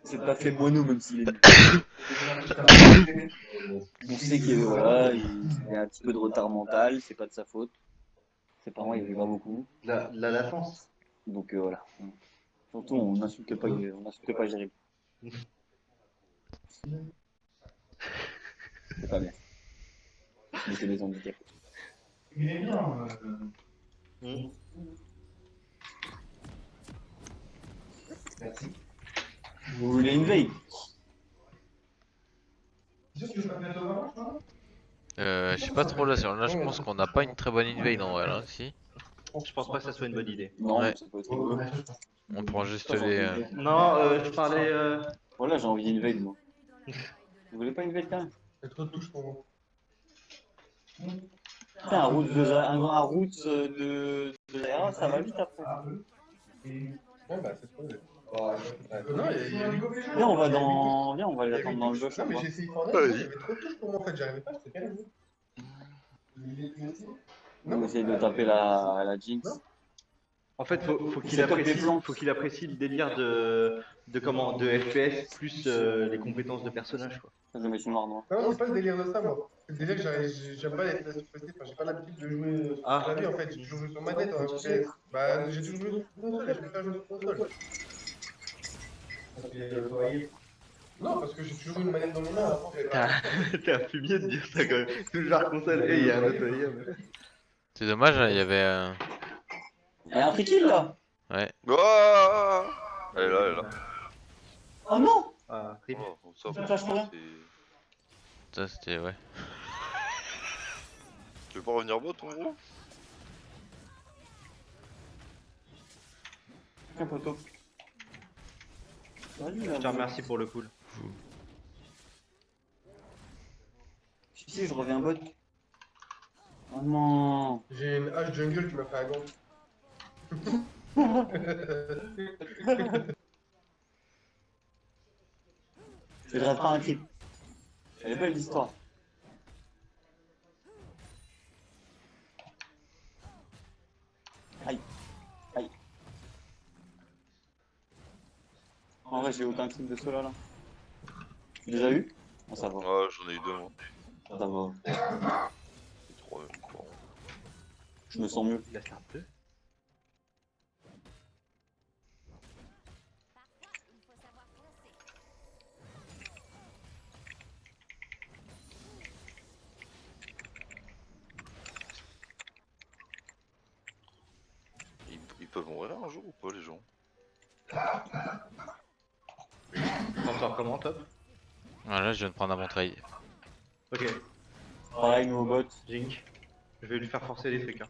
C'est pas fait moineau même s'il est nul. On sait qu'il voilà, il a un petit peu de retard mental, c'est pas de sa faute. Ses parents ils veulent pas beaucoup. La latence. Donc voilà. Surtout on n'insulte pas Jérémy. C'est pas bien. Mais c'est des handicapés. Il est bien. Merci. Vous voulez une veille? C'est sûr que tu veux pas mettre au avant, toi? Je sais pas trop là, je pense qu'on n'a pas une très bonne invade en vrai là, si. Je pense pas que ça soit une bonne idée. Non, Ouais. ça peut être rigolo. On prend juste Ça, j'ai envie les... de dire. Non, je parlais. Voilà, j'ai envie d'une veille moi. Vous voulez pas une veille quand même? C'est trop de touches pour moi. Putain, un route de Zera, ça va vite après. Ouais, bah, c'est trop bien. Non, il y a Hugo Pécho. Viens, on va l'attendre dans le bush. Non, mais j'ai essayé Fortnite, il y avait trop de touches pour moi en fait, j'arrivais pas, c'était terrible. On essaye de taper la Jinx. En fait, C'est top des plans. faut qu'il apprécie le délire de FPS plus les compétences de personnage, quoi. Je me suis noir. Non, c'est pas le délire de ça, moi. C'est le délire que j'aime pas les FPS, enfin, j'ai pas l'habitude de jouer sur clavier en fait, j'ai toujours joué sur manette en FPS. Bah, j'ai toujours joué sur console et je préfère jouer sur console. Non, parce que j'ai toujours eu une manette dans mon main. T'es un fumier de dire ça quand même. Toujours console, et il y a un autre délire. C'est dommage, hein, il y avait... Il y a un free kill là. Ouais. Oh, elle est là, elle est là. Oh non. Ah, rip. Oh, ça, Ça flash combien? Ça c'était... ouais. Tu veux pas revenir bot en gros? Un poteau. Je te remercie pour le cool. Si, je reviens bot. Oh non. J'ai une hache jungle qui m'a fait un gant. Je vais te un clip. Elle est belle l'histoire. Aïe. Aïe. En vrai, j'ai aucun clip de cela là. Tu les as eu? Bon, ça va. Ah, j'en ai eu deux moi. Ça va. C'est trop quoi. Je me sens mieux. Il a fait un peu. Ils peuvent mourir un jour ou pas les gens? T'en sors comment, top? Voilà, je viens de prendre un bon trade. Ok, Pareil, nous au bot. Jink. Je vais lui faire forcer des trucs. Hein.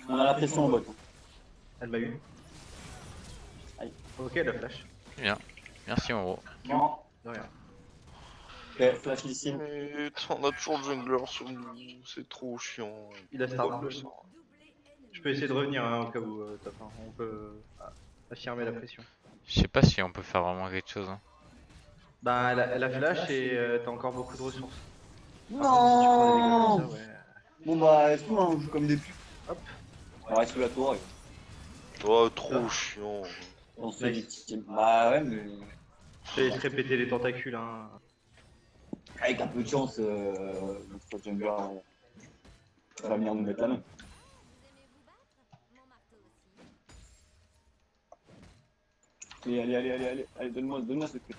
On a la pression au bot. Elle m'a eu. Aïe. Ok, la flash. Bien. Merci en gros. Non. De rien. Ok, flash ici. Mais on a toujours le jungler sur nous, c'est trop chiant. Il a start. Je peux essayer de revenir hein, au cas où, top. Hein. On peut affirmer la pression. Je sais pas si on peut faire vraiment quelque chose. Hein. Bah, elle a flash et t'as encore beaucoup de ressources. Non. Ça, ouais. Bon bah, est-ce qu'on joue comme des putes? Hop. On reste sous la tour. Oh, trop chiant. On se fait des petits kills. Bah ouais, mais. Je te répéter les tentacules. Hein. Avec un peu de chance, notre jungler va venir nous mettre la main. Allez, donne-moi ce truc.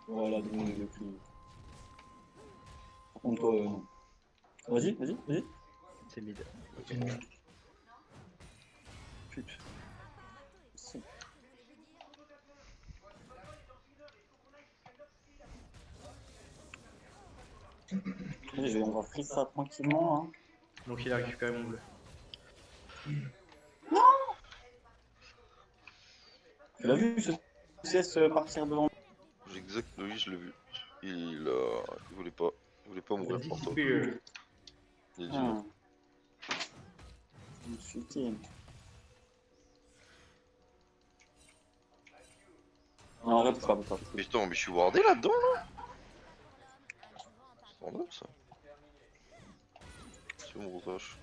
Voilà, donne-moi le clé. Par contre, toi, non. Vas-y. C'est mid. Putain. Allez, on va free ça tranquillement. Hein. Donc il a récupéré mon bleu. Tu l'as vu ce CS partir devant? Exact, oui, je l'ai vu. Il voulait pas mourir pour toi. Superior. Il a dit non. Je me suis dit. Non, en vrai, c'est pas. Mais attends, mais je suis wardé là-dedans là. C'est normal ça. C'est mon routage.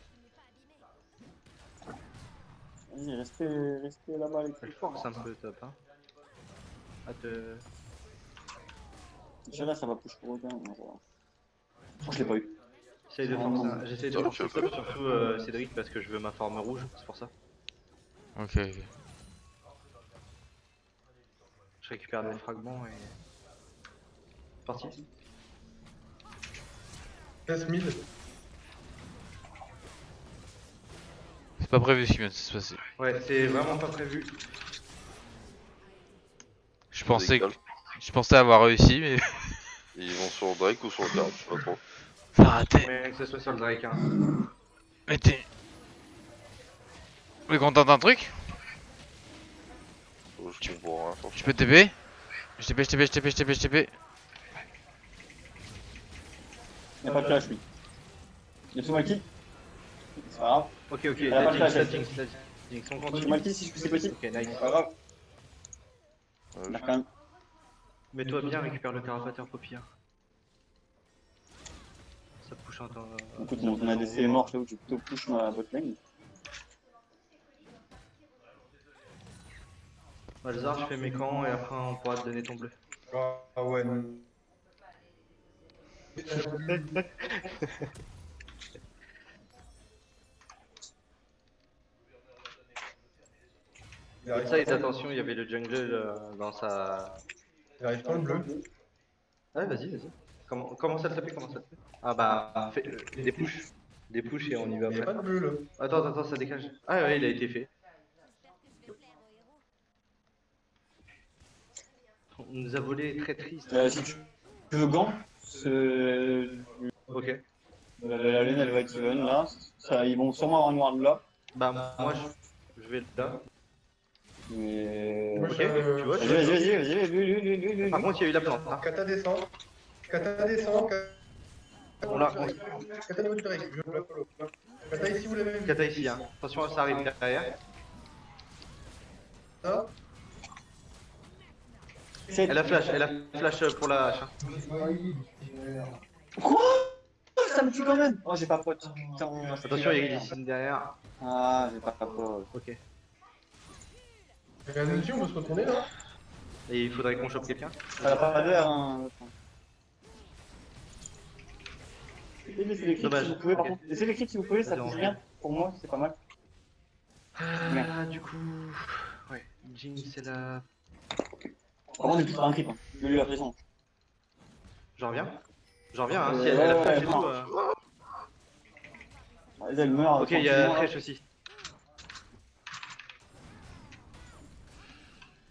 Vas-y, restez là-bas les Je trucs. force un peu top. Hein. À te... Là, ça va push pour aucun. Non, ça va. Oh, je l'ai pas eu. J'essaie de forcer, j'essaie de Ah, forcer tu top, l'as pas eu. surtout Cédric, parce que je veux ma forme rouge, c'est pour ça. Ok, ok. Je récupère des fragments et... Parti. Passe mid. C'est pas prévu ce qui vient de se passer. Ouais, c'est vraiment pas prévu. Je pensais avoir réussi, mais Ils vont sur le Drake ou sur le Card, je sais pas trop. ça a raté. Mais que ce soit sur le Drake. Hein. Mais t'es... Vous content d'un truc? Je comprends rien. Je peux TP? Je TP. Il n'y a pas de flash lui. Il y a tout Malky. C'est pas grave. Ok, Elle a pas de flash, la elle. Jinx, on Tout continue. Malky si c'est possible. Ok, nice. C'est pas grave. Ouais, Il a quand même. Mets-toi bien, récupère le carapateur Poppy. Hein. Ça push un temps. Écoute, mon ADC est mort, je t'avoue que j'ai plutôt push ma bot lane. Malzar, je fais mes camps et après on pourra te donner ton bleu. Ah ouais. Non. Il arrive Ça, et pas, attention, il y avait le jungle dans sa. il arrive pas le bleu. Ouais, vas-y. Comment ça te fait? Ah bah, des push. Des push et on y va Il n'y a pas après. de bleu là. Attends, ça décale. Ah ouais, il a été fait. On nous a volé très triste. Si tu veux gant, Ok. la lane elle va être even là. Ça, ils vont sûrement avoir une ward là. Bah, moi je vais là. Mais. Moi, Ok, je- tu vois, Vas-y, lui. Par contre, il y a eu la plante. Hein. Kata descend. Kata. On l'a. Kata niveau du Drake. Je la follow. Kata ici, vous l'avez vu. Kata ici. Hein. Attention, ça arrive derrière. Ça. Elle a flash pour la hache. Hein. Quoi? Ça me tue quand même! Oh, j'ai pas pote. Putain, Attention, il y a Lysine derrière. Ah, j'ai pas pote. Ok. Il y a un ulti, on peut se retourner là. Et il faudrait qu'on chope quelqu'un. Elle a pas d'air, hein. Laissez les clips Dommage. si vous pouvez, par Ok. contre. Laissez les clips si vous pouvez, ça Vas-y, coûte on rien. Pour moi, c'est pas mal. Ah, du coup. Ouais, Jinx, c'est la. Par contre, il est pas un clip. Hein. Je lui la présente. J'en reviens, hein. Si elle a flash et tout. Vas-y, elle meurt. Ok, il y a Thresh aussi.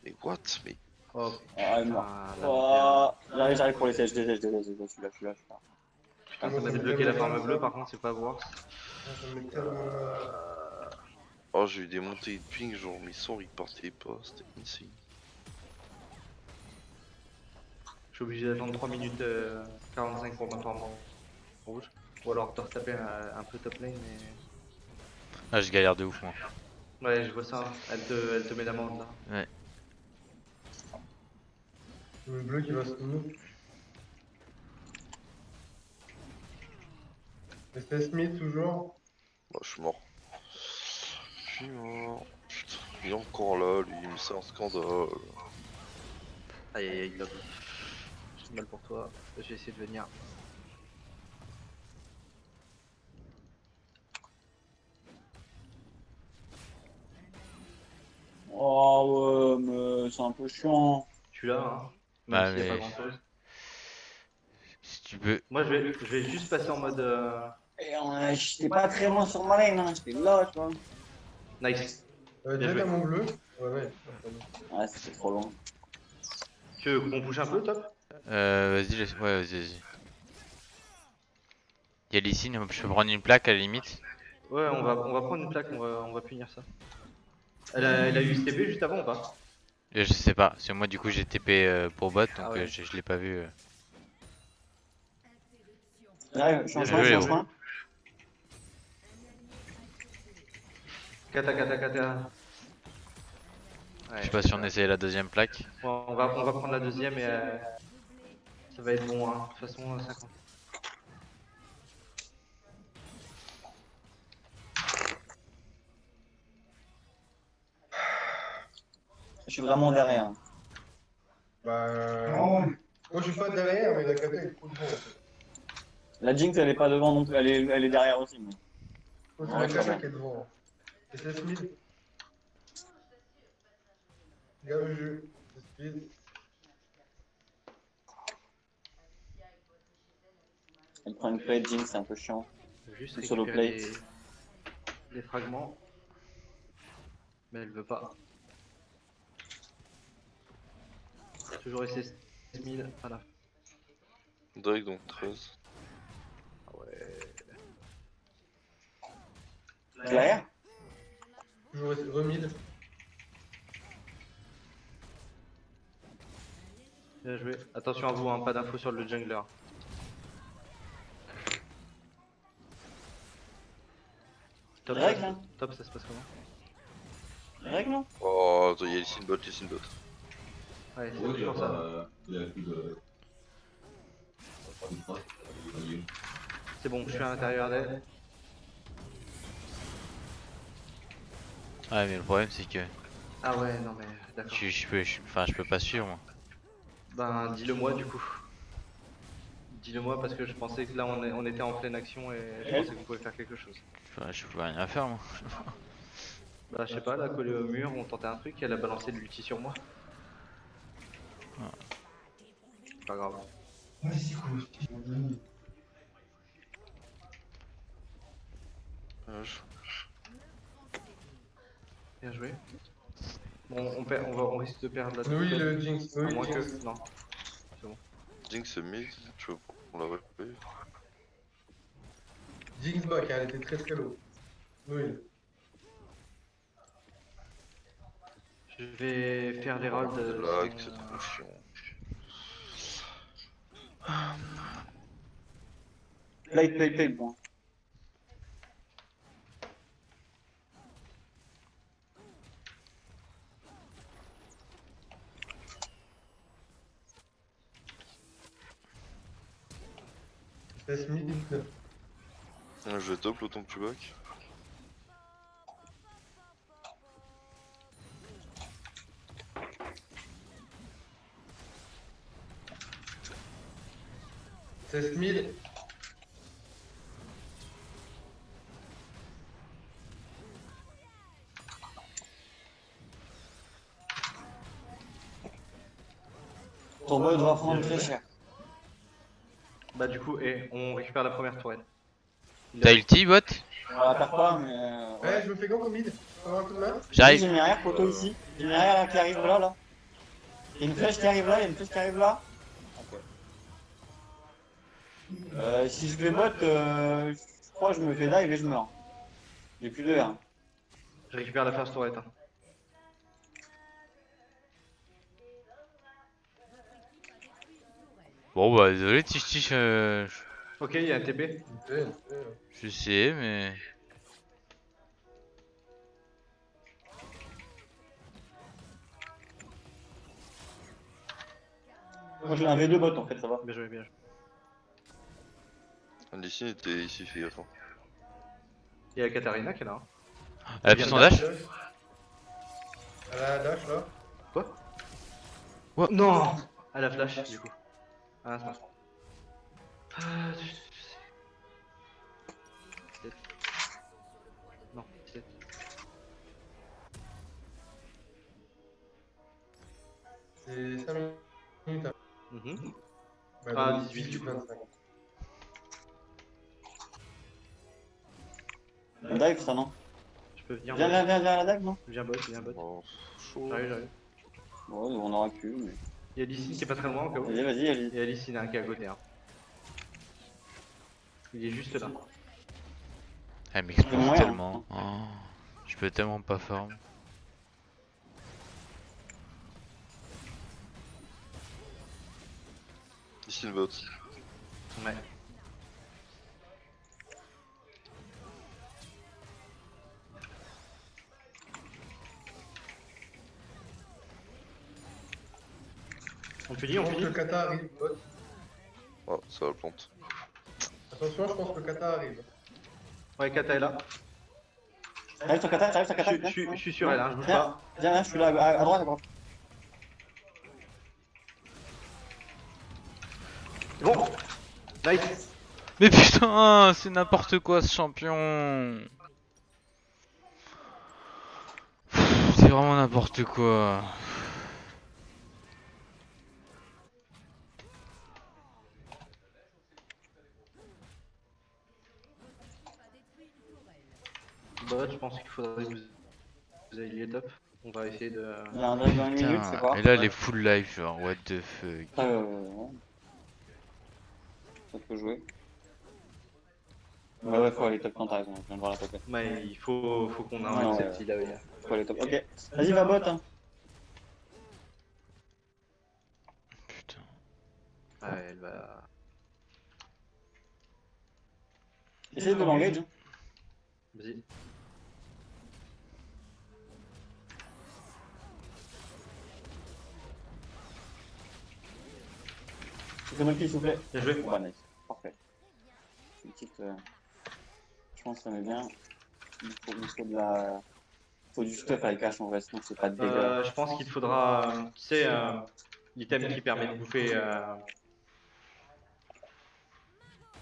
Mais what? Mais Oh, Ah, elle meurt. putain, la Oh, j'arrive pour les CH, je suis là. Putain, ça m'a débloqué la forme bleue, par contre, c'est pas voir. Ça me met tellement. oh, j'ai eu des montées de ping, genre mes sorts ils partaient pas, c'était insane. Je suis obligé d'attendre 3 minutes 45 pour ma forme rouge. Ou alors te retaper un peu top lane, mais. Ah, je galère de ouf, moi. Ouais, je vois ça. Elle te met l'amende là. Ouais. Le bleu qui va se tenir. SS Smith toujours. Bah, je suis mort. Putain, il est encore là, lui, mais c'est un scandale. Aïe, Lobby. J'ai mal pour toi. Je vais essayer de venir. Oh, ouais, mais c'est un peu chiant. Je suis là, hein. Bah, Même s'il y a mais- pas grand chose. Si tu peux. Moi, je vais juste passer en mode. Et j'étais pas très loin sur ma lane, hein. J'étais là, tu vois. Nice. Bien Déjà joué. t'as mon bleu. Ouais. Ouais, c'était trop long. Tu veux qu'on bouge un peu, top? Vas-y, ouais, vas-y. Y'a Lysine, je peux prendre une plaque à la limite. Ouais, on va prendre une plaque, on va punir ça. Elle a eu STP juste avant ou pas? Je sais pas, parce que moi du coup j'ai TP pour bot, donc Ah ouais. je l'ai pas vu. J'arrive, je suis en Bien chemin, je suis en joué, chemin. Kata. Ouais, Je sais pas si on essaye la deuxième plaque. bon, on va prendre la deuxième et ça va être bon, hein. De toute façon, 50. Je suis vraiment derrière. Bah. Moi, je suis pas derrière, mais la Kata est trop devant. En fait. La Jinx, elle est pas devant non plus, elle est derrière aussi. Mais... Moi, c'est Ouais, la je crois Kata bien. qui est devant. Et c'est Smith. Regarde le jeu. C'est Smith. Elle prend une plate, Jinx, c'est un peu chiant. Je veux juste Une solo récupérer plate. les fragments. Mais elle veut pas. Toujours rester 6000. Voilà. Drake donc 13. Ah ouais. Derrière? Toujours remid. Bien joué. Attention à vous, hein, pas d'infos sur le jungler. Top, Règle, hein. top, ça se passe comment? Règle, non? Oh, attends, y'a Lee bot, Lee bot. Ouais, c'est toujours ça. C'est bon, je suis à l'intérieur d'elle. Ouais, mais le problème c'est que Ah ouais, non mais d'accord. je peux pas suivre moi. Ben, dis-le moi du coup. Dis-le moi parce que je pensais que là on était en pleine action et je pensais que vous pouvez faire quelque chose. Je peux rien faire moi. Bah, je sais pas, là, collé au mur, on tentait un truc, elle a balancé de l'ulti sur moi. Pas grave. Bien joué. Bon, on risque de perdre la Oui, tête. le Jinx. À Oui, moins Jinx. que. Non. Jinx mid, tu veux qu'on la repaye? Jinx back, elle était très très low. Oui. Je vais faire l'herald. Lag, c'est trop chiant. Plate, bon. C'est Smith. Je vais top le temps que tu back. C'est Smith. Ton bot va prendre très cher. Bah, du coup, on récupère la première tourelle. T'as ulti bot? On la perd pas, mais. Ouais, je me fais go comme mid. Tu peux avoir un coup de main? J'ai J'arrive. une arrière poteau ici. J'ai une arrière qui arrive là, là. Il y a une flèche qui arrive là, il y a une flèche qui arrive là. Ok. Si je vais bot, je crois que je me fais dive et je meurs. J'ai plus de R. Je récupère la first tourette. Hein. Bon bah désolé Tiche, Ok, il y a un TP. je sais mais... Moi j'ai un V2 bot en fait, ça va. Bien joué, bien joué. Lee était ici, fais gaffe. Il y a Katarina qui est là. Hein. Elle a plus son dash? Elle a la dash là. Quoi? What? Non. Elle a flash du coup. Ah, c'est bon. Non, 17. C'est 5 minutes. Bah, Ah, donc 18 du coup. 25. Un dive ça non? Je peux venir. Viens à la dive non? Viens bot, viens bot. Oh, chaud. J'arrive. Bon, on aura que. Mais... Il y a Lysine qui est pas très loin au cas où. Vas-y, allez. Il y a Lysine hein, qui est à côté. Hein. Il est juste là. Elle m'explose Ouais, tellement. Oh, je peux tellement pas farm. Ici le bot. Ouais. On finit, Je on pense que finit. le Kata arrive. bot. Oh, ça la plante. Attention, je pense que le Kata arrive. Ouais, Kata est là. J'arrive sur kata, j'arrive sur kata. Je suis sur elle, hein, je bouge Viens, pas. viens, je suis là, à droite, à droite. C'est bon. Nice. Mais putain, c'est n'importe quoi ce champion. C'est vraiment n'importe quoi. Bot, je pense qu'il faudrait que vous ayez top. On va essayer de... Il y a un drive dans une minute, c'est Putain, quoi? et là les full life genre what the fuck. Ça peut jouer. Ouais, faut aller top quand t'as raison, je viens de voir la top. Mais il faut qu'on Ouais, arrête ouais. cette petite là. Faut aller top. Ok, vas-y, va bot. Hein. Putain. Ouais, elle va... Essaye de l'engage. Hein. Vas-y. C'est moi qui s'il vous plaît. Bien joué. Bah, nice. Parfait. Une petite. Je pense que ça met bien. Il faut de la. Il faut du stuff avec H en vrai, sinon c'est pas de dégâts. Je pense qu'il te faudra, tu sais, l'item qui permet de bouffer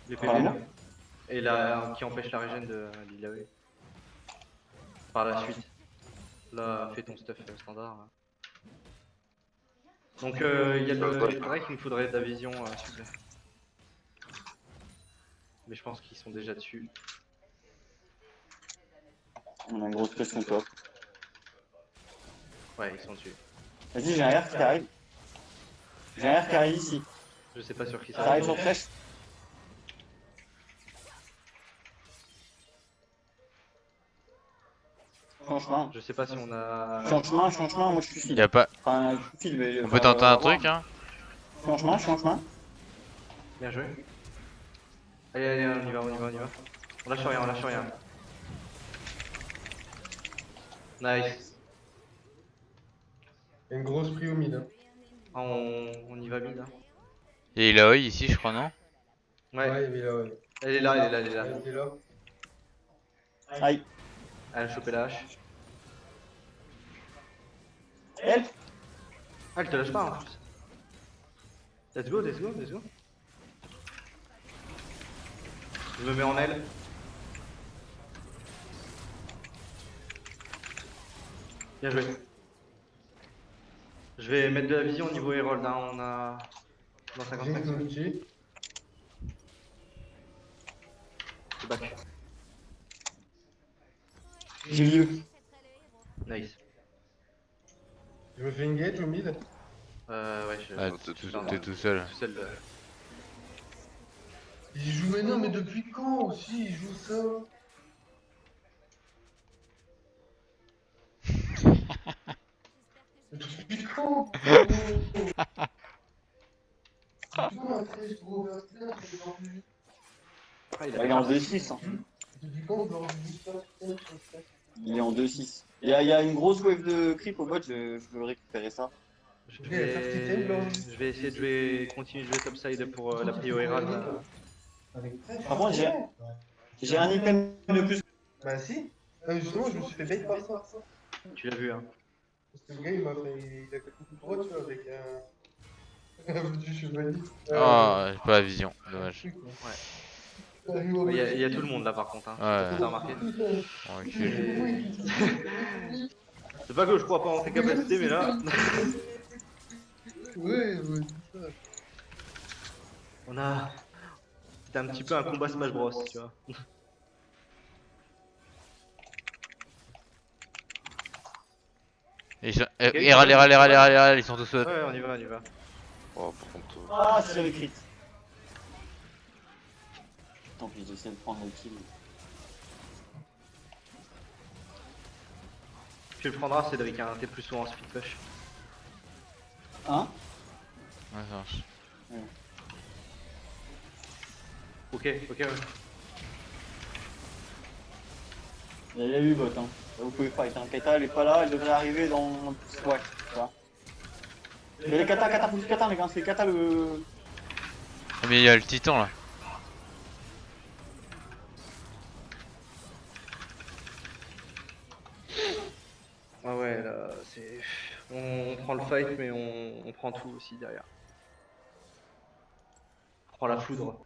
les PV là. Et là, qui empêche la régène de l'IAE. Par la suite. Là, fais ton stuff standard. Là. Donc, il y a le Drake, il me faudrait de la vision, s'il vous plaît. Mais je pense qu'ils sont déjà dessus. On a une grosse pression top. Ouais, ils sont dessus. Vas-y, j'ai un R qui arrive. J'ai un R qui arrive ici. Je sais pas sur qui Ça ça arrive sur flèche. Franchement. Je sais pas si on a... Changement, moi je suis fil. Y'a pas. Enfin, je suis fil, mais. On peut tenter un truc hein. Changement. Bien joué. Allez, on y va. On lâche rien. Nice. Il y a une grosse prio mid. Hein. Ah, on y va mid là. Et il a oi ici je crois non. Ouais, Ouais, il est là, ouais. elle est là. Il est là. Aïe. Elle a chopé la hache. Help. Ah, elle te lâche pas en plus. Let's go. Je me mets en aile. Bien joué. Je vais mettre de la vision au niveau Herald, hein. On a... Dans J'ai 55 une secondes. ulti. C'est back. J'ai lieu. Nice. Je me fais engage au mid. Ouais, Ah, t'es tout seul. Tout seul. Il joue maintenant, mais depuis quand aussi il joue ça? Depuis quand? Depuis quand un 13 gros Overstep, c'est genre du- Ah, Il est en 2-6. Hein. Depuis quand genre du Overstep, Il est en 2-6. Il y a une grosse wave de creep au bot, je veux récupérer ça. Je vais essayer de jouer, continuer de jouer topside pour la prio Herald. Par contre, j'ai un item de plus. Bah si. Justement, je me suis fait bait par ça. Tu l'as vu, hein. Parce que le gars, il m'a fait... Il a fait beaucoup de droit, tu vois, avec un... du chevalier. Oh j'ai pas la vision, dommage. Il y a tout le monde là par contre, hein. Ouais. T'as remarqué. Recule. C'est pas que je crois pas en tes capacités, mais là... Ouais, c'est ça. On a... C'était un petit peu un combat Smash Bros, tu vois. Herald, ils sont tous là. Ouais, on y va. Oh, par contre. Ah, si j'avais crit. Tant pis, j'essaie de prendre le kill. Tu le prendras, Cédric, hein. T'es plus souvent en speed push. Hein? Ouais, ça marche. Ok, ouais. Il y a eu bot, hein. Vous pouvez fight, hein. Kata elle est pas là, elle devrait arriver dans... Ouais, tu vois. Mais les kata, faut du kata les gars, c'est kata le... Ah, mais il y a le titan là. Ouais, là, c'est. On prend le fight, mais on prend tout aussi derrière. On prend la foudre.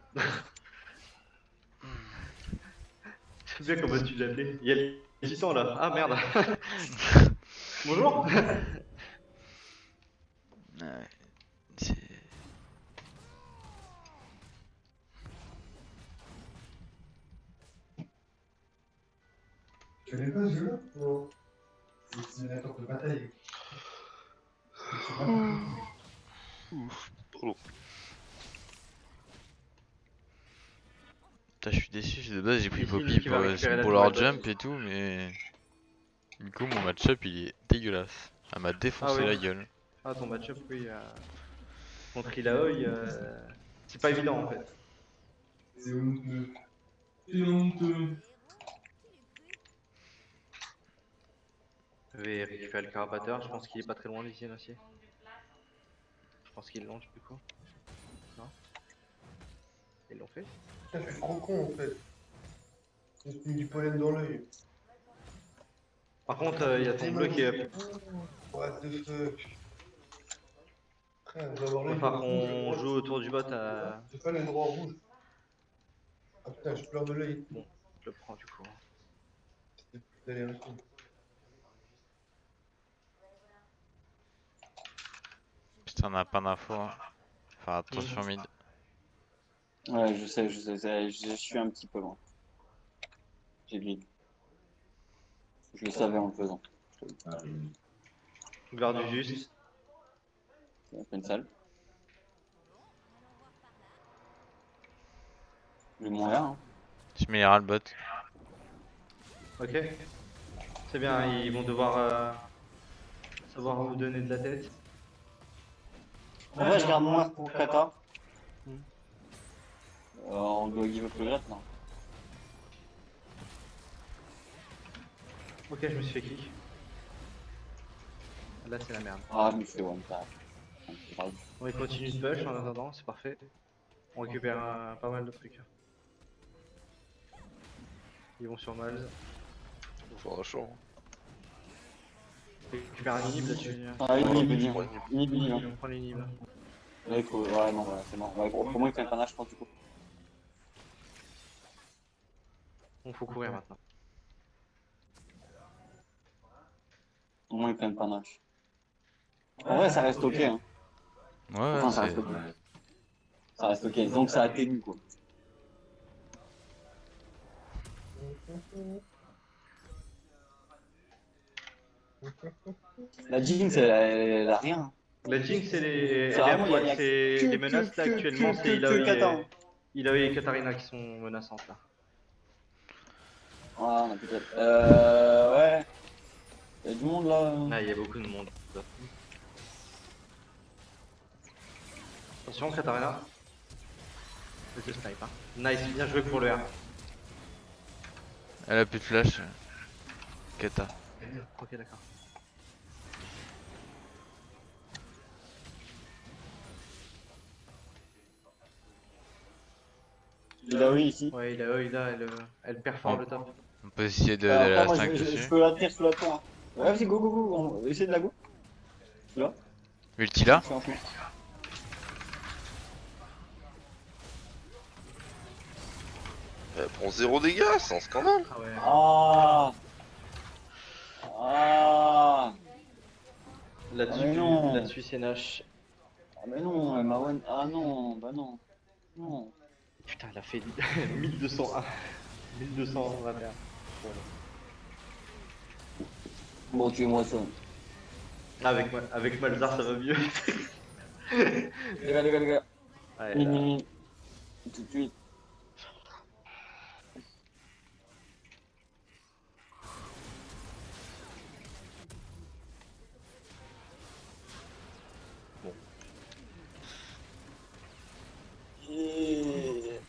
C'est bien comment tu l'as appelé. Il y a le titan là. Ah merde. Bonjour. Ouais, c'est... Tu connais pas ce jeu-là? Non. C'est le simulateur de bataille. Pardon. Putain, je suis déçu, de base j'ai pris Ici, Poppy lui qui va pour récupérer la Baller tour, elle Jump et tout, mais... Du coup mon match-up il est dégueulasse. Elle m'a défoncé Ah ouais. la gueule. Ah, ton match-up, oui. Contre Ilaoi, c'est pas évident en fait. C'est honteux. C'est honteux. Je vais récupérer le carapateur. Je pense qu'il est pas très loin d'ici aussi. Je pense qu'ils l'ont du coup. Non? Ils l'ont fait? Putain, je suis trop con en fait. J'ai mis du pollen dans l'œil. Par contre, il y a ton bleu qui est. What the fuck. Frère, je dois avoir Il va l'œil falloir rouge. qu'on joue autour du bot à. J'ai pas l'endroit rouge. Ah putain, je pleure de l'œil. Bon, je le prends du coup. C'est plus d'aller aussi. Putain, on a pas d'infos. Hein. Enfin, attention mid. Ouais, je sais, je suis un petit peu loin. J'ai glitch. Je le savais en le faisant. Garde du juste. C'est un peu une salle. Le moyen, hein. Je mets ras le bot. Ok. C'est bien, ils vont devoir savoir vous donner de la tête. En vrai, je garde moins pour Kata. On doit give up le jet, non? Ok, je me suis fait kick. Là, c'est la merde. Ah, je me fais one tap. C'est grave. On continue de push en attendant, c'est parfait. On récupère pas mal de trucs. Ils vont sur Miles. Enfin, chaud. On récupère un inhib là-dessus. Ah, inhib, inhib. Ouais. Inhib, inhib. On prend l'inhib. Là, il faut. Ouais, non, voilà, c'est mort. Ouais, pour moi, il fait un panache, je pense, du coup. On faut courir maintenant. Au moins, il fait un panache. En vrai, ça reste ok, hein. Ouais, Enfin, ça c'est... reste ok. Ça reste ok. Donc, ça atténue, quoi. La Jinx, elle a rien. La Jinx, C'est elle est vraiment, à il y a poil. C'est que- les menaces là que- actuellement, que- c'est que Kata. Ilaoi et Katarina qui sont menaçantes là. Ah, on a peut-être. Ouais. Il y a du monde là. Ah, il y a beaucoup de monde. Attention, Katarina. Je snipe. Hein. Nice, bien joué pour le R. Elle a plus de flash. Kata. Ok, d'accord. Il a oui ici. Ouais, elle performe le top. On peut essayer Après, d'aller à la moi, 5 je dessus. peux la tenir sous la tour. Hein. Ouais, vas-y, go, go, go. On va essayer de la go. Là. Ulti là. Je suis en fou. Elle prend 0 dégâts, c'est un scandale. Ah ouais. Ah. Ah. mais non. Là-dessus, c'est Nash. Ah, mais non, elle m'a one. Ah non, bah non. Non. Putain, elle a fait 1201. 1221. Bon, tuez-moi ça. Avec Malzar, ça va mieux. Les gars, les gars, les gars. Ouais, Ni, là. ni, ni. Tout de suite. Bon. Et...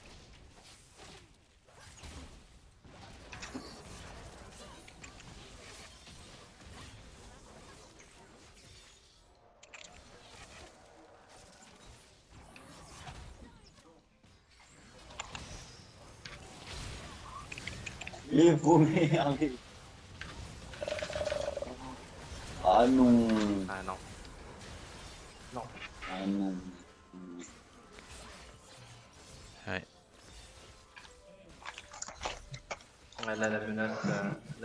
Les paumés, allez. Ah non. Ah non. Non. Ah non. Ouais, là, la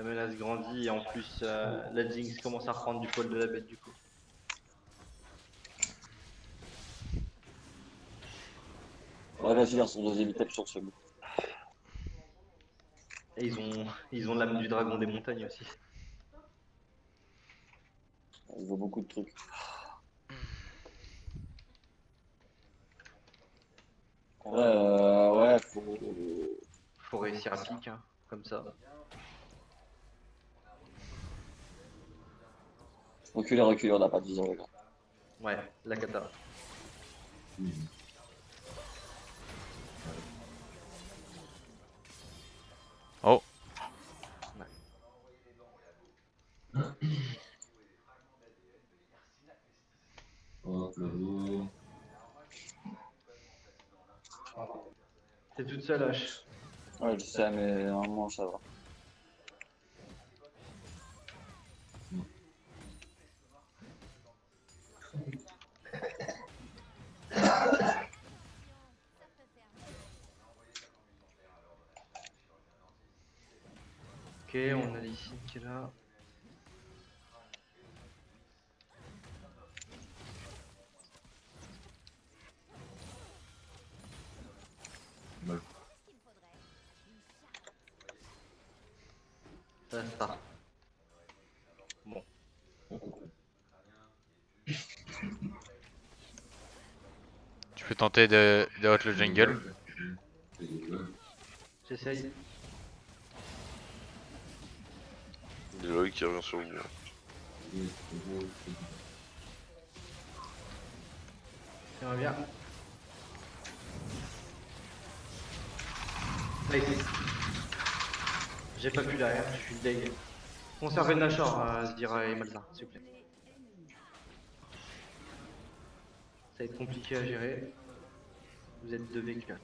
menace grandit et en plus, la Jinx commence à reprendre du poil de la bête du coup. Ouais, vas-y, lance son deuxième item sur ce bout. Et ils ont l'âme du dragon des montagnes aussi. Il vaut beaucoup de trucs. Ouais, faut. Faut réussir à pique, hein, comme ça. Reculer, on n'a pas de vision, les gars. Ouais, la kata. Oh, T'es toute seule, H. Ouais, je sais, mais normalement, ça va. Ok, on a Lee qui est là. Ça start. Bon. tu peux tenter de hot le jungle. J'essaye. Il y a Loïc qui revient sur le bout. J'aimerais bien. Nice. J'ai pas pu derrière, je suis deg. Conservez le Nashor, se dire Emalza, s'il vous plaît. Ça va être compliqué à gérer. Vous êtes 2v4.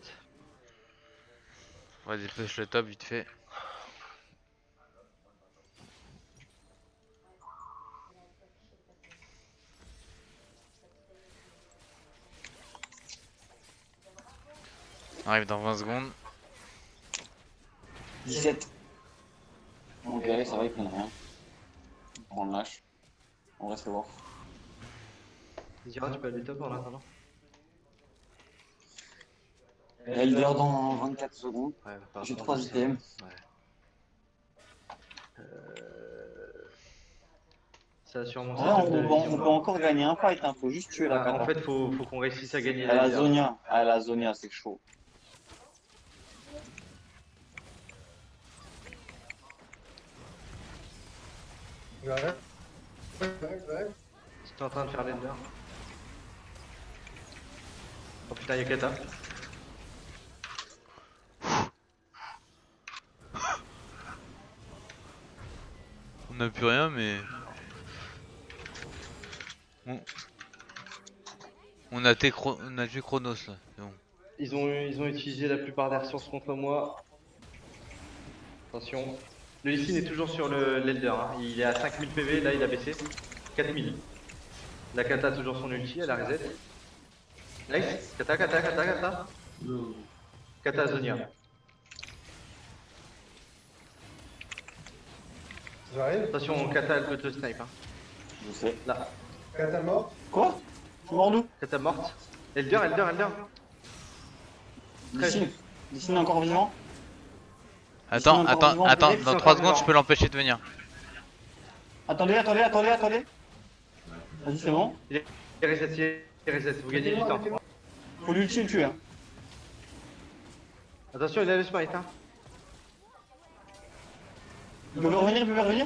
Vas-y, push le top vite fait. Arrive dans 20 secondes. 17. Ok, ça va, ils prennent rien. On le lâche. On reste voir. Zira, tu peux aller top en attendant. Elder dans 24 secondes. Ouais, pardon, J'ai 3 je sais. items. Ouais. Ça a sûrement Ouais, cette on, de on vision. peut encore gagner un fight, hein. Faut juste tuer la En kata. fait, faut qu'on réussisse à gagner À la l'Elder. Zonia. À la Zonia, c'est chaud. J'arrête. J'arrête. J'étais en train de faire l'Elder. Oh putain, y'a Kata. On n'a plus rien, mais on a tué Chronos là. C'est bon. Ils ont utilisé la plupart des ressources contre moi. Attention. Le Lee Sin est toujours sur l'Elder. Hein. Il est à 5000 PV, là il a baissé. 4000. La Kata a toujours son ulti, elle a reset. Nice. Kata. Kata Zonia. J'arrive. Attention, Kata elle peut te snipe. Hein. Je sais. Là. Kata mort. Quoi? Je suis mort d'où? Kata morte. Elder. D'ici encore vivant? Attends, Ils sont encore vivants, attends, peut-être, dans c'est 3 encore secondes vivant. je peux l'empêcher de venir. Attendez. Vas-y, c'est bon. Il reset. Vous gagnez du temps. Faut l'ulti le tuer. Hein. Attention, il a le smite. Hein. Il peut revenir.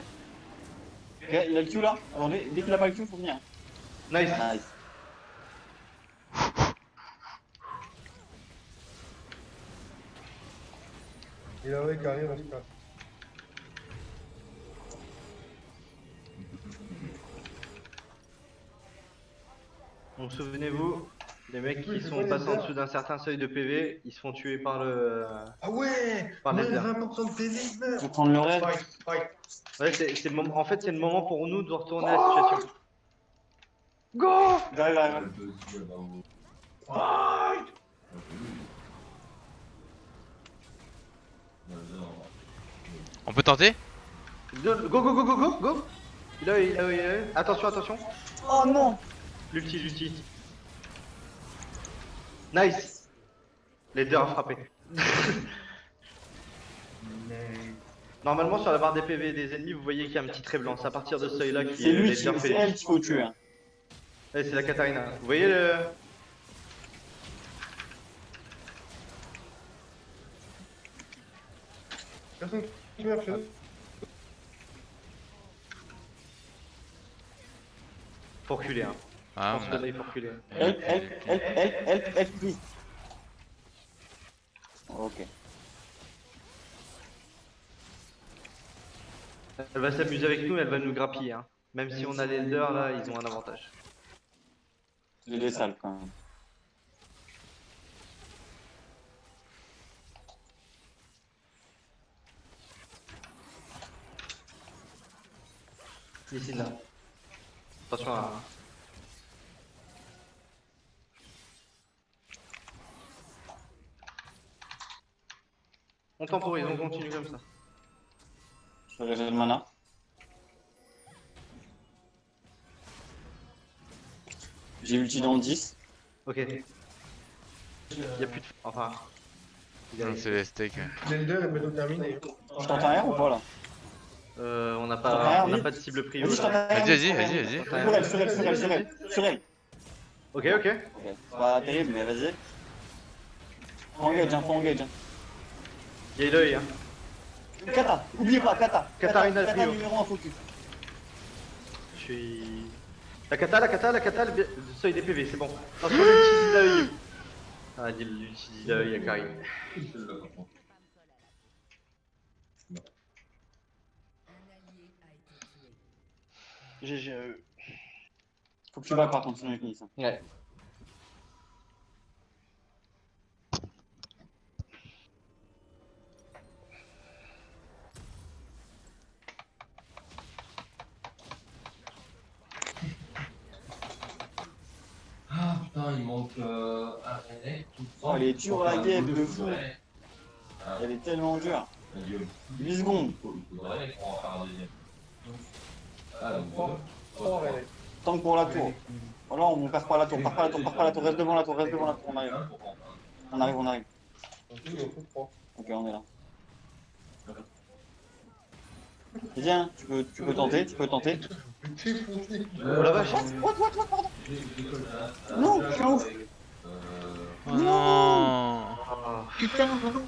Ok, il a le Q là. Attendez, dès qu'il a pas le Q, faut venir. Nice. Nice. Il a ouais qui arrive, en tout cas. Donc souvenez-vous, Les mecs Oui, qui c'est sont pas les passés en leaders. dessous d'un certain seuil de PV, ils se font tuer par le. Ah ouais, Par moins les de airs. 20% de PV, il Je meurt. vais prendre le raid. Fight, fight. Ouais, c'est le moment. En fait, c'est le moment pour nous de retourner la situation. Go! J'arrive, j'arrive. Fight. On peut tenter? Go, go, go, go, go, go! Il a eu, il a eu, il a eu. Attention, attention. Oh non! L'ulti, l'ulti. Nice! Les deux à frapper. Normalement, sur la barre des PV des ennemis, vous voyez qu'il y a un petit trait blanc. C'est à partir de ce seuil-là qui C'est lui, les leaders c'est elle qu'il faut tuer. Hein. Ouais, c'est la Katarina. Vous voyez le. Personne qui meurt chez eux. Faut reculer, hein. Ah, Je pense on a- que là, il faut reculer. Help, please. Ok. Elle va s'amuser avec nous, elle va nous grappiller, hein. Même si on a les leaders, là, ils ont un avantage. J'ai des salles quand même. Ici, là. Attention à. On temporise, on continue comme ça. Je régène le mana. J'ai ulti dans le 10. Ok. Y'a plus de. Enfin. c'est les steaks. Ouais. Les leaders, ils mettent terminé. Je t'entends rien ou pas là? On n'a Rien, pas de cible prio. Vas-y, je t'entends rien. Vas-y. Sur elle. Ok, ok. Ok, c'est pas terrible, mais vas-y. Faut engage. Hein. Y'a l'œil, hein. Kata, oubliez pas, Kata. Katarina Kata trio. numéro 1 focus. Je suis. La kata, le seuil des PV, c'est bon. Attention, l'ulti d'œil. Ah, dit l'ulti d'œil à Karim. GG. Faut que tu vas par contre, sinon il finit ça. Ouais. Ah putain, il manque un René. Oh, elle est dure à game de fou. Elle est tellement dure. 8 secondes. Il faudrait qu'on en fasse un deuxième. Ah, donc Oh, ouais. Tant que pour la tour. Oh non, on perd pas la tour, reste devant la tour, on arrive. On arrive. Ok, on est là. Viens, tu peux tenter. Oh la vache! What, pardon. Non, je suis ouf. Oh non. Ah. Putain, non.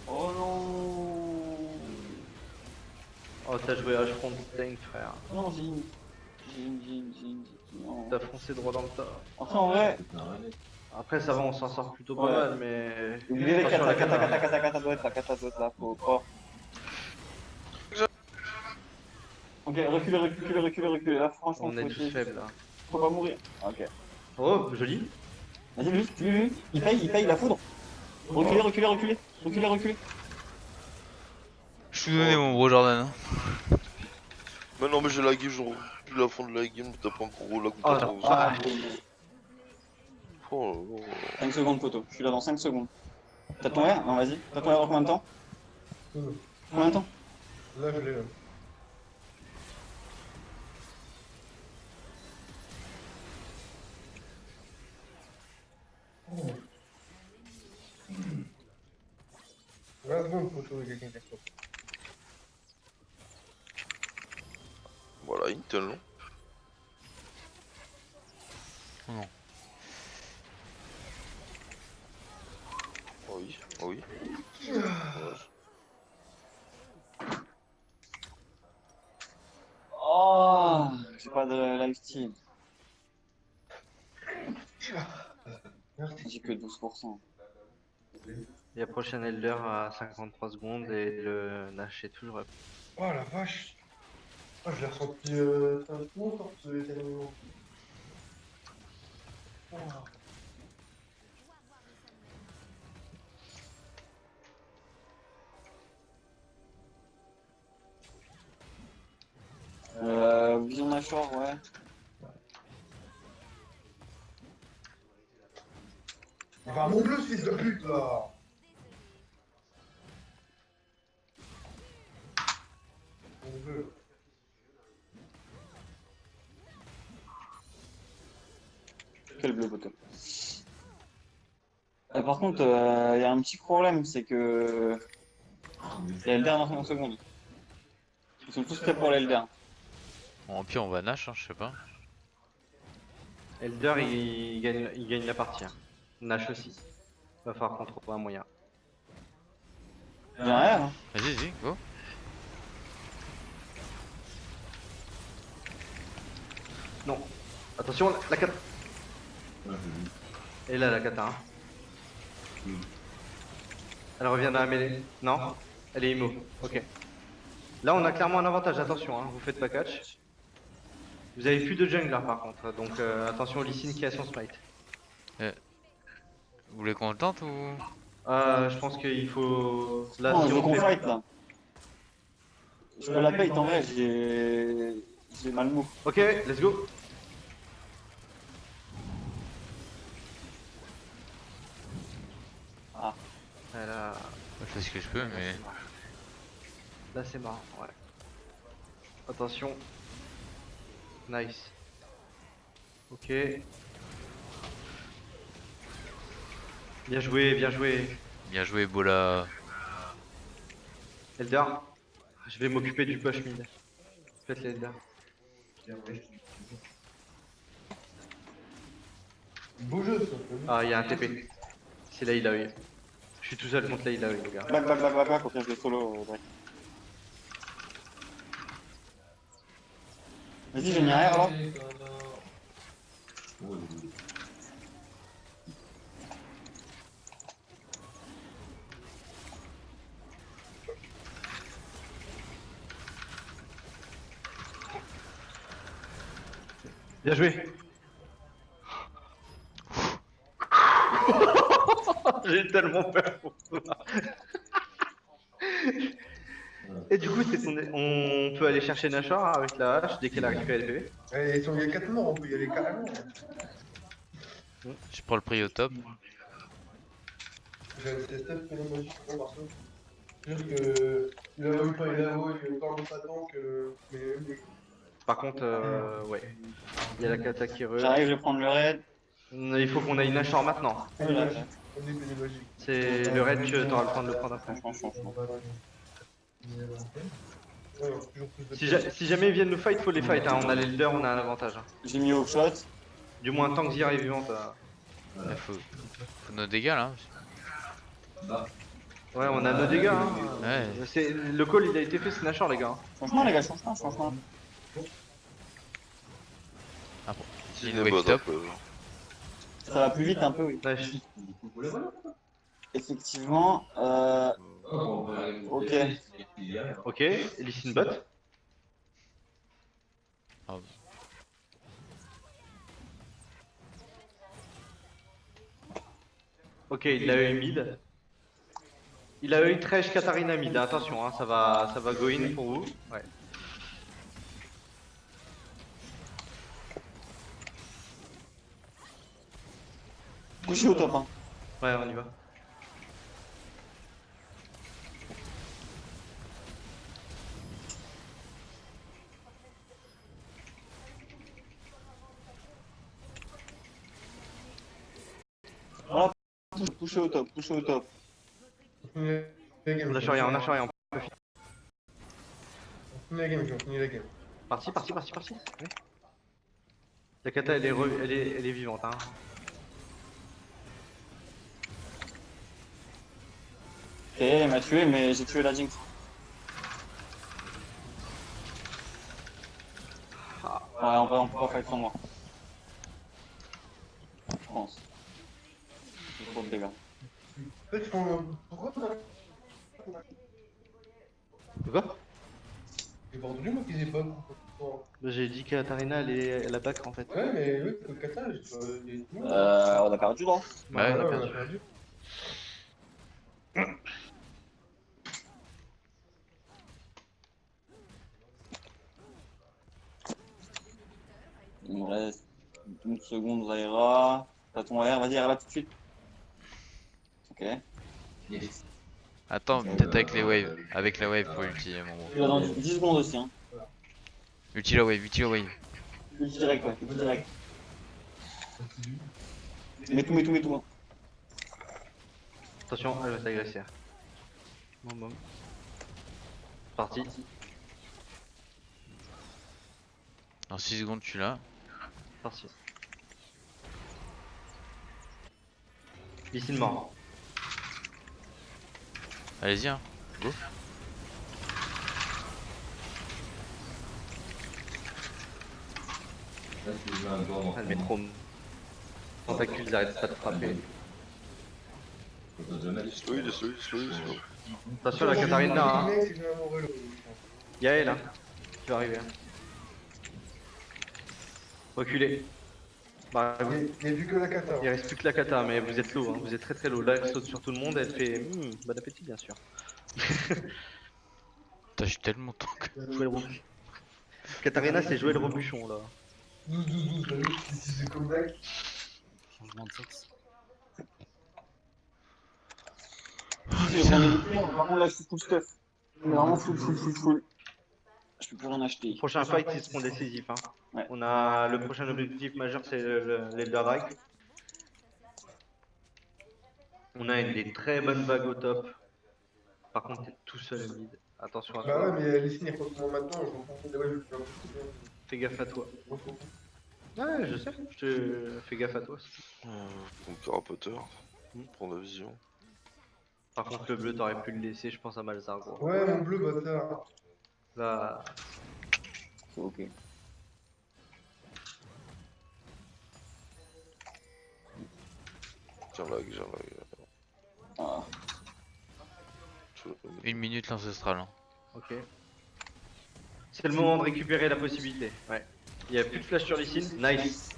Oh non. Oh, t'as joué H-Front Tank, frère. Non, j'ai non. T'as foncé droit dans le tas. Enfin, en vrai, Après, ça va, on s'en sort plutôt pas Ouais. mal, mais. oubliez les Attention, la Kata doit être là, Kata doit être là, faut pas. Ok, reculez, là franchement, On est tous faibles là. faut pas mourir. Ok. Oh, joli. Vas-y, lui, il paye la foudre. Reculez. Je suis donné mon gros Jordan. Hein. Mais non, mais j'ai la game, genre, plus la fin de la game, t'as pas encore la Oh, compétence. ah. Oh, oh. 5 secondes, poteau. Je suis là dans 5 secondes. T'as ton R? Non, vas-y. T'as ton R dans combien de temps? Combien de temps? Là, je l'ai là. Oh. 20 secondes pour trouver quelqu'un qui a sauté. Voilà, Intel, non? Non. Oh oui. Oh, j'ai pas de lifesteal. J'ai que 12%. Il y a prochain Elder à 53 secondes et le Nash est toujours up. Oh la vache. Oh, je l'ai ressenti un coup encore ce éternuement. Vision Nashor, ouais. Il va mon bleu, ce fils de pute, là. Mon bleu. Quel bleu bottom. Par contre, il y a un petit problème, c'est que il y a Elder en seconde. Ils sont tous prêts pour l'Elder. Bon, au pire, on va Nash, hein, je sais pas. Elder il gagne la partie. Hein. Nash aussi. Va falloir qu'on trouve un moyen. J'ai rien, hein. Vas-y, vas-y, go. Non. Attention, la kata. Et là la kata. Hein. Elle revient dans la mêlée. Non. Elle est immo. Ok. Là on a clairement un avantage, attention, hein. Vous faites pas catch. Vous avez plus de jungler par contre, donc attention Lee Sin qui a son smite. Vous voulez qu'on le tente ou... Je pense qu'il faut... Là, Non, si je veux on qu'on fait... fight là. Je peux la paye en vrai, j'ai mal move. Ok, let's go. Ah. Là, Je fais ce que je peux, mais... là c'est marrant, ouais. Attention. Nice. Ok. Bien joué, bien joué. Bien joué, Bola. Elder, je vais m'occuper du push mid. Faites les Elder. Bougeuse, ça. Ah, il y a un TP. C'est là il a eu. Je suis tout seul contre là il a eu, les gars. Back, ok, je vais solo. Ouais. Vas-y, j'ai mis un R alors. Bien joué. J'ai tellement peur pour toi. Et du coup, on peut aller chercher Nashor avec la hache dès qu'elle a récupéré le PV. Eh, il y a 4 morts, on peut y aller carrément. Je prends le prix au top. J'ai un Steph qui est magique pour Barcelone. C'est-à-dire que il a eu pas, il a eu encore pas tant que. Mais Par contre, ouais. Il y a la kata qui re. J'arrive, je vais prendre le raid. Il faut qu'on aille Nashor maintenant. on est magique. On est magique. C'est le raid que t'auras le temps de le prendre après. Franchement. Ouais, toujours plus de Si jamais ils viennent nous fight, faut les fight. Hein. On a l'elder, on a un avantage. Hein. J'ai mis au shot. Du moins, tant que Zira est vivante. Là, faut nos dégâts, là. Ouais, on a nos dégâts. Hein. Ouais. Le call, il a été fait, c'est Nashor, les gars. Franchement, les gars, franchement. Ah bon. C'est Une des wave bots un top. peu. Ça va plus vite un peu, oui. Nice. Effectivement, ok. Ok, listen bot. Ah, Ok, il a eu mid. Il a eu Thresh Katarina mid. Attention, hein, ça va go in pour vous. Ouais. Couché au top, hein. Ouais, on y va. Voilà, couché au top. On finit la game. On lâche rien, on lâche rien. On finit la game, on finit la game. Parti. Ouais. La kata, elle est vivante. Hein. Ok, il m'a tué, mais j'ai tué la Jinx. Ouais, en vrai, on peut pas fight sans moi. Je pense. C'est trop de dégâts. En fait, pourquoi on a. Quoi? J'ai pas entendu moi qu'ils aient pas. J'ai dit qu'Atarina elle a back en fait. Ouais, mais oui, le Qatar, On a perdu, non? Ouais, on a on a perdu. perdu. Il me reste une seconde, Zaira. T'as ton AR, vas-y, là tout de suite. Ok. Yes. Attends, peut-être avec les waves. Avec la wave pour ulti, mon gros. Il va dans 10 secondes aussi, hein. Ulti la wave, ulti la wave. Ulti direct, ouais, ulti direct. Mets tout. Hein. Attention, elle va t'agresser. Bon. Parti. Dans 6 secondes, tu l'as. Parti. Ici mort. Allez-y, hein. Go. Là, si je mets un corps dans Elle met trop. Tentacules, ils arrêtent pas de frapper. Faut te mettre. Laisse-le. Attention la Katarina, hein. C'est que j'ai un amoureux, là. Yael, hein. Qui va arriver. Hein. Reculez. Bah, Il n'y a vu que la Qatar. il reste plus que la kata, mais vous êtes low, hein. Vous êtes très low. Là, elle saute sur tout le monde, elle fait bon appétit, bien sûr. Putain, je suis tellement tank. Jouer le rebuchon. Katarina, c'est jouer le rebuchon là. 12, t'as vu, si c'est comeback. Changement de sexe. Par contre, là, je suis full stuff. Mais vraiment full. Je peux plus rien acheter. Prochain fight, ils seront décisifs. Hein. Ouais. On a le prochain objectif majeur, c'est l'Elderdrake. On a des très bonnes vagues au top. Par contre, t'es tout seul au mid. Attention à Bah toi. ouais, mais les signes, il faut que maintenant, je m'en fous. Ouais, je vais faire un peu. Fais gaffe à toi. Ouais, je sais. Je te fais gaffe à toi. Ton carapateur. Prends la vision. Par contre, le bleu, t'aurais pu le laisser, je pense à Malzar, gros. Ouais, mon bleu, bâtard. Là, C'est ok. J'ai un lag. Ah. 1 minute l'ancestral. Hein. ok. C'est le moment de récupérer la possibilité. Ouais. Il n'y a plus de flash sur les signes. Nice.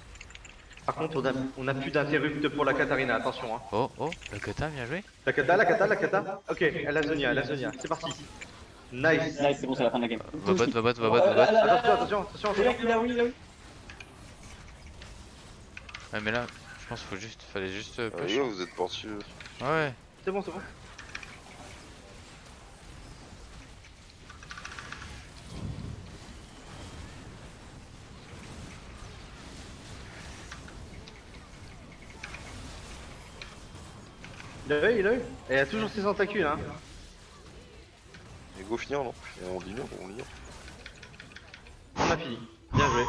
Par contre, on a plus d'interrupt pour la Katarina, attention. Hein. Oh, le kata, bien joué. La kata. Ok, elle a Zonia. C'est parti. Nice. Nice, c'est bon, c'est la fin de la game. Va bot. Attention. Oui. Ouais, mais là, je pense qu'il fallait juste Ah, push. les gars, vous êtes partis. Ouais. C'est bon. Il a eu. Et il a toujours ses tentacules, hein. Et go finir, non? On l'ignore. On a fini. Bien joué.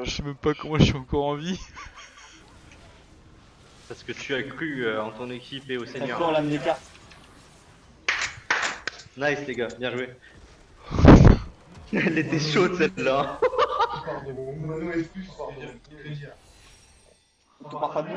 Je sais même pas comment je suis encore en vie. Parce que tu as cru en ton équipe et au Cette seigneur. fois, on l'a mis des cartes. Nice les gars, bien joué. Elle était chaude celle-là. Pardon, mon excuse, pardon. Tu pars pas de